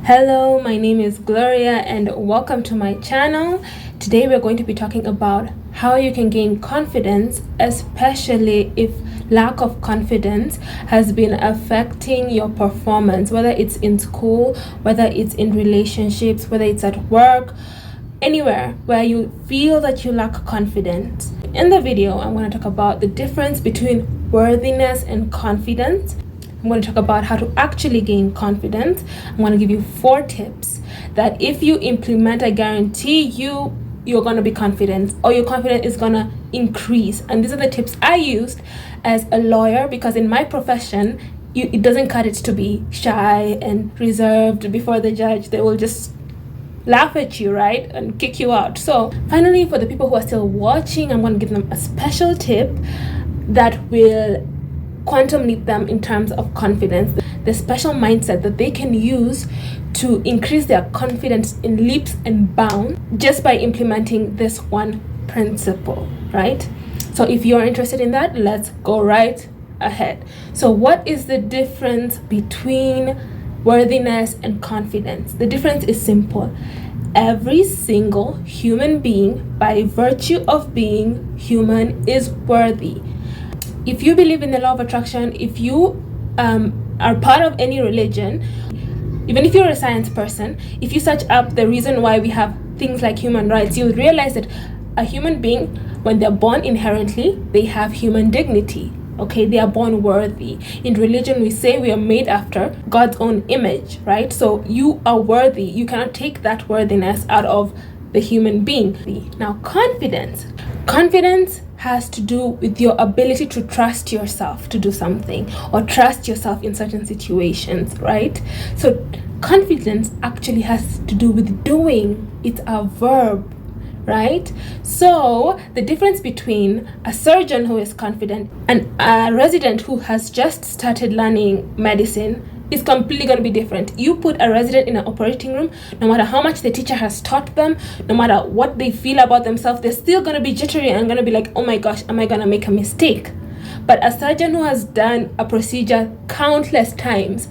Hello, my name is Gloria and welcome to my channel. Today we're going to be talking about how you can gain confidence, especially if lack of confidence has been affecting your performance, whether it's in school, whether it's in relationships, whether it's at work, anywhere where you feel that you lack confidence. In the video, I'm going to talk about the difference between worthiness and confidence. I'm going to talk about how to actually gain confidence. I'm going to give you 4 tips that if you implement, I guarantee you're going to be confident, or your confidence is going to increase. And these are the tips I used as a lawyer, because in my profession, it doesn't cut it to be shy and reserved before the judge. They will just laugh at you, right, and kick you out. So finally, for the people who are still watching, I'm going to give them a special tip that will quantum leap them in terms of confidence, the special mindset that they can use to increase their confidence in leaps and bounds just by implementing this one principle, right? So if you're interested in that, let's go right ahead. So what is the difference between worthiness and confidence? The difference is simple. Every single human being, by virtue of being human, is worthy. If you believe in the law of attraction, if you are part of any religion, even if you're a science person, if you search up the reason why we have things like human rights, you'll realize that a human being, when they're born inherently, they have human dignity. Okay, they are born worthy. In religion, we say we are made after God's own image, right? So you are worthy. You cannot take that worthiness out of the human being. Now, confidence has to do with your ability to trust yourself to do something, or trust yourself in certain situations, right? So confidence actually has to do with doing. It's a verb, right? So the difference between a surgeon who is confident and a resident who has just started learning medicine is completely going to be different. You put a resident in an operating room, no matter how much the teacher has taught them, no matter what they feel about themselves, they're still going to be jittery and going to be like, oh my gosh, am I going to make a mistake? But a surgeon who has done a procedure countless times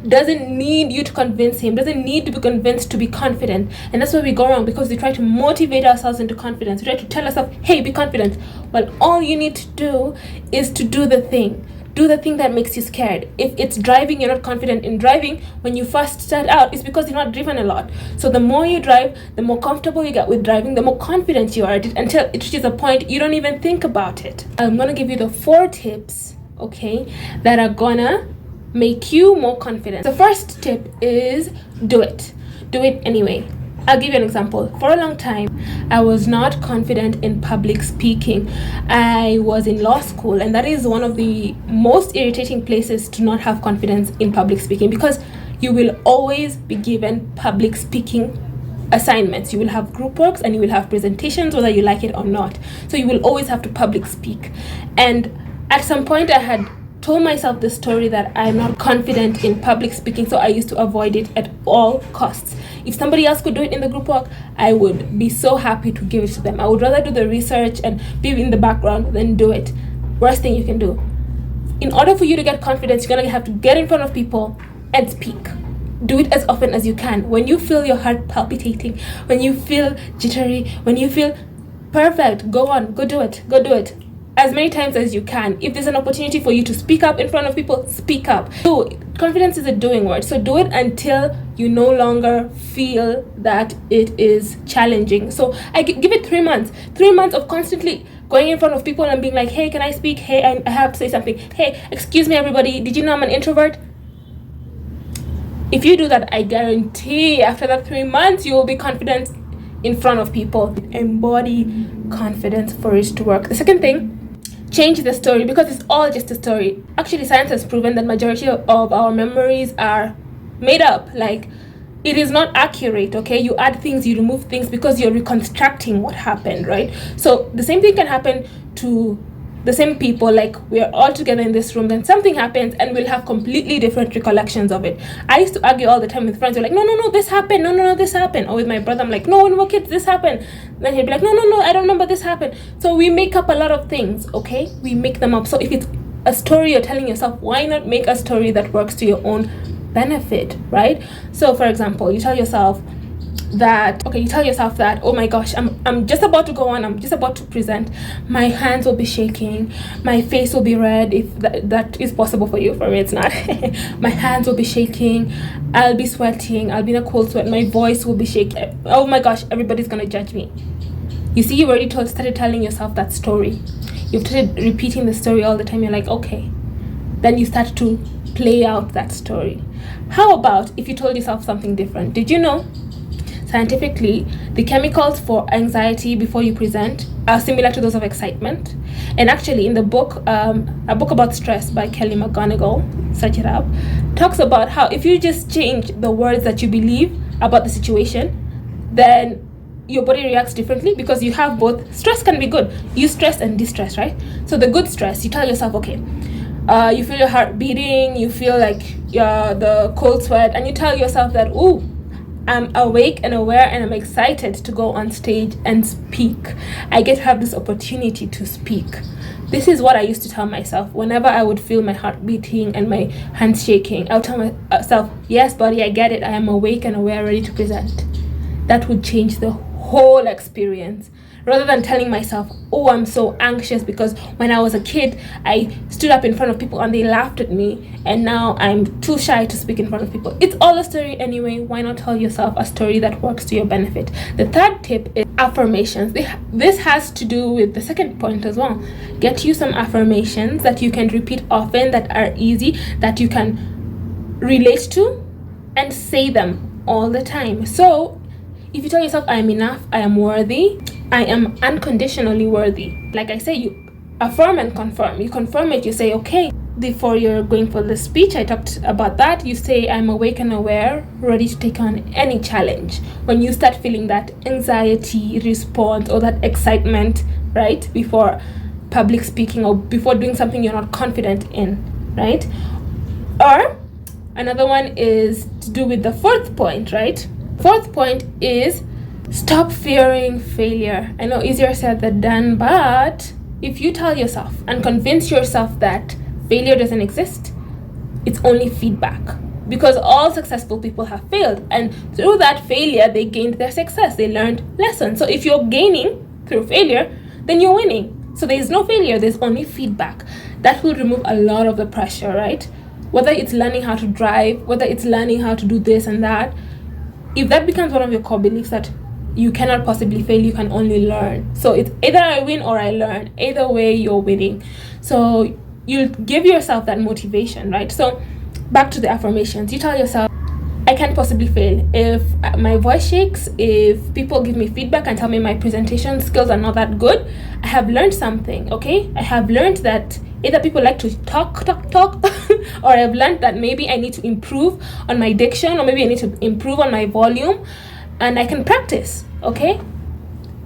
doesn't need you to convince him, doesn't need to be convinced to be confident. And that's where we go wrong, because we try to motivate ourselves into confidence. We try to tell ourselves, hey, be confident. Well, all you need to do is to do the thing. Do the thing that makes you scared. If it's driving, you're not confident in driving. When you first start out, it's because you're not driven a lot. So the more you drive, the more comfortable you get with driving, the more confident you are at it, until it reaches a point you don't even think about it. I'm gonna give you the 4 tips, okay, that are gonna make you more confident. The first tip is do it. Do it anyway. I'll give you an example. For a long time, I was not confident in public speaking. I was in law school, and that is one of the most irritating places to not have confidence in public speaking, because you will always be given public speaking assignments. You will have group works and you will have presentations, whether you like it or not. So you will always have to public speak. And at some point, I had told myself the story that I'm not confident in public speaking, so I used to avoid it at all costs. If somebody else could do it in the group work, I would be so happy to give it to them. I would rather do the research and be in the background than do it. Worst thing you can do. In order for you to get confidence, you're gonna have to get in front of people and speak. Do it as often as you can. When you feel your heart palpitating, when you feel jittery, when you feel perfect, go on, go do it. As many times as you can. If there's an opportunity for you to speak up in front of people, speak up. So confidence is a doing word. So do it until you no longer feel that it is challenging. So I give it 3 months. 3 months of constantly going in front of people and being like, hey, can I speak? Hey, I have to say something. Hey, excuse me, everybody. Did you know I'm an introvert? If you do that, I guarantee after that 3 months, you will be confident in front of people. Embody confidence for it to work. The second thing, change the story, because it's all just a story. Actually, science has proven that majority of our memories are made up. Like, it is not accurate, okay? You add things, you remove things, because you're reconstructing what happened, right? So the same thing can happen to the same people. Like, we're all together in this room, then something happens and we'll have completely different recollections of it. I used to argue all the time with friends. They're like, no, this happened. No, this happened. Or with my brother, I'm like, no, when we were kids, this happened. Then he'd be like, no, I don't remember this happened. So we make up a lot of things, okay? We make them up. So if it's a story you're telling yourself, why not make a story that works to your own benefit, right? So for example, you tell yourself that, oh my gosh, I'm just about to go on, I'm just about to present, my hands will be shaking, my face will be red, if that is possible for you. For me, it's not. My hands will be shaking, I'll be sweating, I'll be in a cold sweat, my voice will be shaking, oh my gosh, everybody's gonna judge me. You see, you've already started telling yourself that story. You've started repeating the story all the time. You're like, okay. Then you start to play out that story. How about if you told yourself something different? Did you know scientifically the chemicals for anxiety before you present are similar to those of excitement? And actually in the book, a book about stress by Kelly McGonigal, search it up, talks about how if you just change the words that you believe about the situation, then your body reacts differently, because you have both. Stress can be good. You stress and distress, right? So the good stress, you tell yourself, okay, you feel your heart beating, you feel like the cold sweat, and you tell yourself that, ooh, I'm awake and aware and I'm excited to go on stage and speak. I get to have this opportunity to speak. This is what I used to tell myself whenever I would feel my heart beating and my hands shaking. I would tell myself, yes, body, I get it. I am awake and aware, ready to present. That would change the whole experience, rather than telling myself, oh, I'm so anxious because when I was a kid I stood up in front of people and they laughed at me, and now I'm too shy to speak in front of people. It's all a story anyway. Why not tell yourself a story that works to your benefit? The third tip is affirmations. This has to do with the second point as well. Get you some affirmations that you can repeat often, that are easy, that you can relate to, and say them all the time. So if you tell yourself, I am enough, I am worthy, I am unconditionally worthy. Like I say, you affirm and confirm. You confirm it, you say, okay, before you're going for the speech, I talked about that. You say, I'm awake and aware, ready to take on any challenge. When you start feeling that anxiety response or that excitement, right, before public speaking or before doing something you're not confident in, right? Or another one is to do with the fourth point, right? Fourth point is stop fearing failure. I know easier said than done, but if you tell yourself and convince yourself that failure doesn't exist, it's only feedback, because all successful people have failed, and through that failure they gained their success, they learned lessons. So if you're gaining through failure, then you're winning. So there's no failure, there's only feedback. That will remove a lot of the pressure, right? Whether it's learning how to drive, whether it's learning how to do this and that, if that becomes one of your core beliefs that you cannot possibly fail, you can only learn. So it's either I win or I learn. Either way, you're winning. So you give yourself that motivation, right? So back to the affirmations. You tell yourself, I can't possibly fail. If my voice shakes, if people give me feedback and tell me my presentation skills are not that good, I have learned something, okay? I have learned that either people like to talk, or I've learned that maybe I need to improve on my diction, or maybe I need to improve on my volume, and I can practice, okay?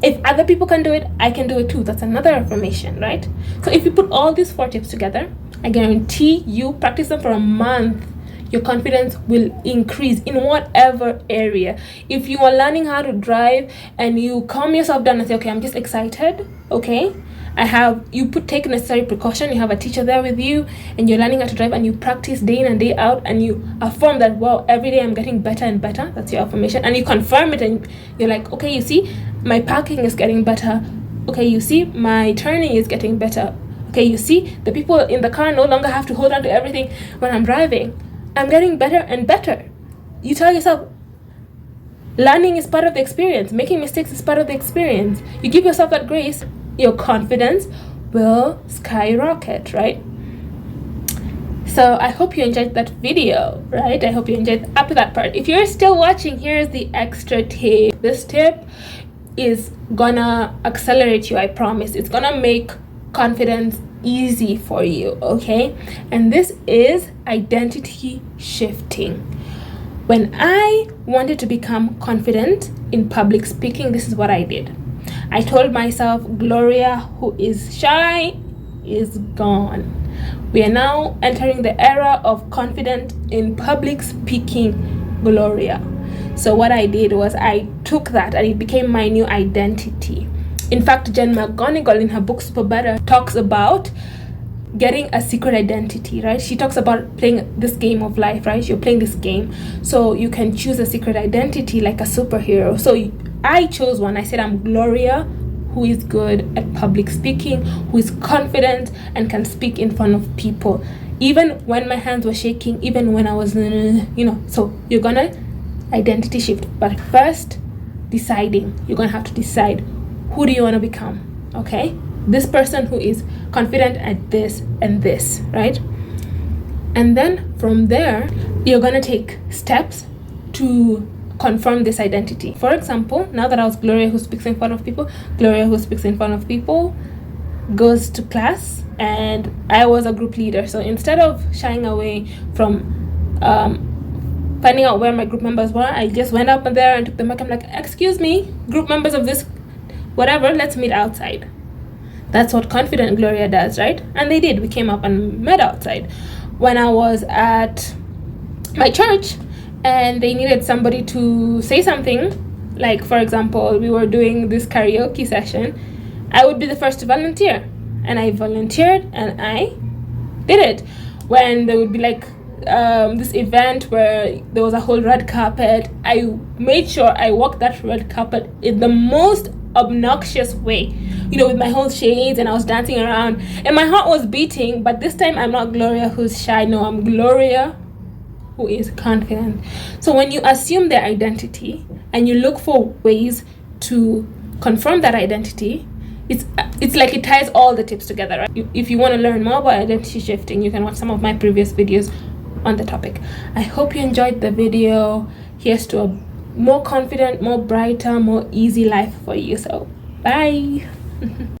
If other people can do it, I can do it too. That's another affirmation, right? So if you put all these 4 tips together, I guarantee you practice them for a month, your confidence will increase in whatever area. If you are learning how to drive and you calm yourself down and say, okay, I'm just excited, okay? Take necessary precaution. You have a teacher there with you and you're learning how to drive, and you practice day in and day out, and you affirm that, wow, every day I'm getting better and better. That's your affirmation. And you confirm it, and you're like, okay, you see, my parking is getting better. Okay, you see, my turning is getting better. Okay, you see, the people in the car no longer have to hold on to everything when I'm driving. I'm getting better and better. You tell yourself, learning is part of the experience. Making mistakes is part of the experience. You give yourself that grace, your confidence will skyrocket, right? So I hope you enjoyed that video, right? I hope you enjoyed up to that part. If you're still watching, here's the extra tip. This tip is gonna accelerate you, I promise. It's gonna make confidence easy for you, okay? And this is identity shifting. When I wanted to become confident in public speaking, this is what I did. I told myself, Gloria, who is shy, is gone. We are now entering the era of confident in public speaking Gloria. So what I did was I took that and it became my new identity. In fact, Jen McGonigal in her book Super Better talks about getting a secret identity, right? She talks about playing this game of life, right? You're playing this game, so you can choose a secret identity like a superhero. So I chose one. I said I'm Gloria, who is good at public speaking, who is confident and can speak in front of people, even when my hands were shaking, even when I was, so you're gonna identity shift. But first, you're gonna have to decide, who do you want to become? Okay, this person who is confident at this and this, right? And then from there, you're gonna take steps to confirm this identity. For example, now that I was Gloria who speaks in front of people, goes to class, and I was a group leader. So instead of shying away from finding out where my group members were, I just went up there and took the mic. I'm like, excuse me, group members of this whatever, let's meet outside. That's what confident Gloria does, right? And they did. We came up and met outside. When I was at my church and they needed somebody to say something, like for example, we were doing this karaoke session, I would be the first to volunteer. And I volunteered and I did it. When there would be like this event where there was a whole red carpet, I made sure I walked that red carpet in the most obnoxious way, with my whole shades, and I was dancing around and my heart was beating. But this time I'm not Gloria who's shy. No, I'm Gloria who is confident. So when you assume their identity and you look for ways to confirm that identity, it's like it ties all the tips together, right? If you want to learn more about identity shifting, you can watch some of my previous videos on the topic. I hope you enjoyed the video. Here's to a more confident, more brighter, more easy life for you. So bye.